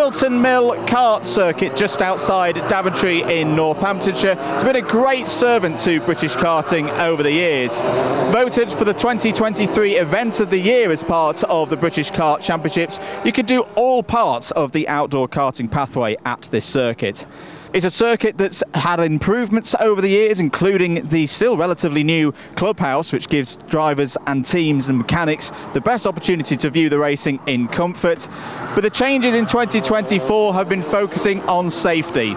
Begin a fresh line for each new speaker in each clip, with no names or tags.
Whilton Mill Kart circuit just outside Daventry in Northamptonshire. It's been a great servant to British karting over the years. Voted for the 2023 Event of the Year as part of the British Kart Championships, you can do all parts of the outdoor karting pathway at this circuit. It's a circuit that's had improvements over the years, including the still relatively new clubhouse, which gives drivers and teams and mechanics the best opportunity to view the racing in comfort. But the changes in 2024 have been focusing on safety.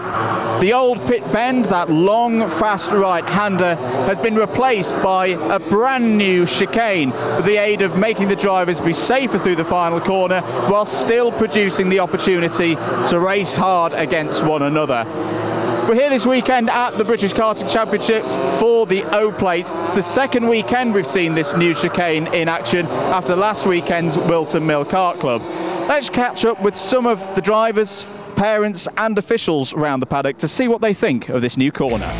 The old pit bend, that long, fast right-hander, has been replaced by a brand new chicane with the aid of making the drivers be safer through the final corner while still producing the opportunity to race hard against one another. We're here this weekend at the British Karting Championships for the O-Plate. It's the second weekend we've seen this new chicane in action after last weekend's Whilton Mill Kart Club. Let's catch up with some of the drivers, parents and officials around the paddock to see what they think of this new corner.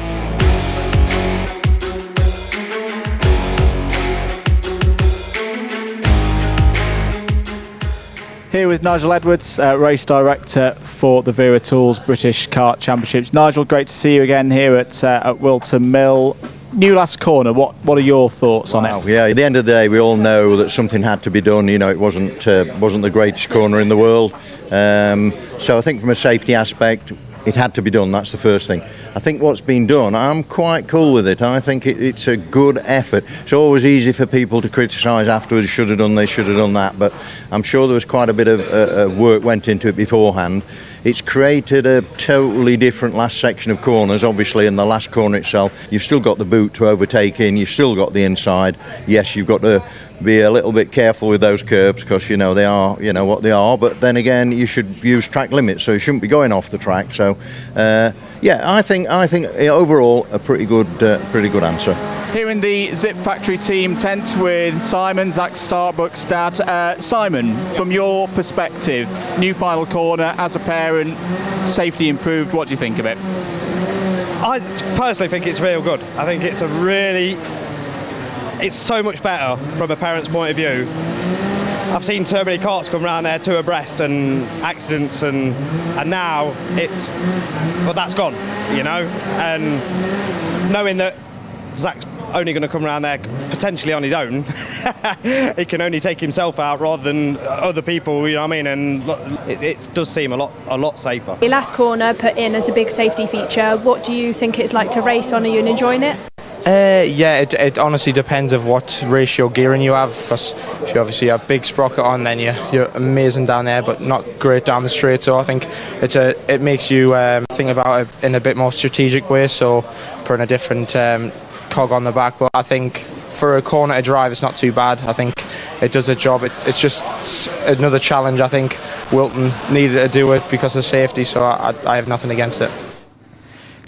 Here with Nigel Edwards, race director for the Wera Tools British Kart Championships. Nigel, great to see you again here at Whilton Mill. New last corner, what are your thoughts on it?
Yeah, at the end of the day, we all know that something had to be done. You know, it wasn't the greatest corner in the world. So I think from a safety aspect, it had to be done. That's the first thing. I think what's been done, I'm quite cool with it. I think it's a good effort. It's always easy for people to criticise afterwards, should have done this, should have done that, but I'm sure there was quite a bit of work went into it beforehand. It's created a totally different last section of corners. Obviously in the last corner itself, you've still got the boot to overtake in, you've still got the inside. Yes, you've got to be a little bit careful with those curbs because you know they are, you know what they are, but then again you should use track limits, so you shouldn't be going off the track. So yeah, I think overall a pretty good answer.
Here in the Zip Factory team tent with Simon, Zach Starbuck's dad. Simon, from your perspective, new final corner, as a parent, safety improved, what do you think of it?
I personally think it's real good. I think it's it's so much better from a parent's point of view. I've seen too many carts come around there two abreast and accidents, and now that's gone, you know, and knowing that Zach's only going to come around there potentially on his own. He can only take himself out rather than other people, you know what I mean, and it does seem a lot safer.
The last corner put in as a big safety feature. What do you think it's like to race on? Are you enjoying it?
Yeah, it honestly depends of what ratio gearing you have, because if you obviously have big sprocket on, then you're amazing down there but not great down the straight. So I think it makes you think about it in a bit more strategic way, so putting a different cog on the back. But I think for a corner to drive, it's not too bad. I think it does a job. It's just another challenge. I think Whilton needed to do it because of safety, so I have nothing against it.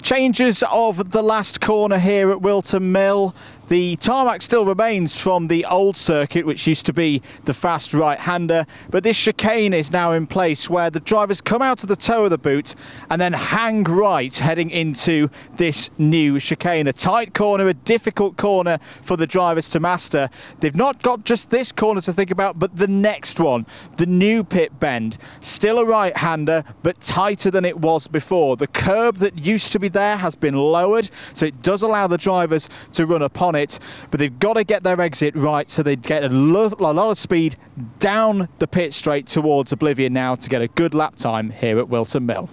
Changes of the last corner here at Whilton Mill. The tarmac still remains from the old circuit, which used to be the fast right-hander, but this chicane is now in place where the drivers come out of the toe of the boot and then hang right heading into this new chicane. A tight corner, a difficult corner for the drivers to master. They've not got just this corner to think about, but the next one, the new pit bend. Still a right-hander, but tighter than it was before. The curb that used to be there has been lowered, so it does allow the drivers to run upon it, but they've got to get their exit right so they get a lot of speed down the pit straight towards oblivion now to get a good lap time here at Whilton Mill.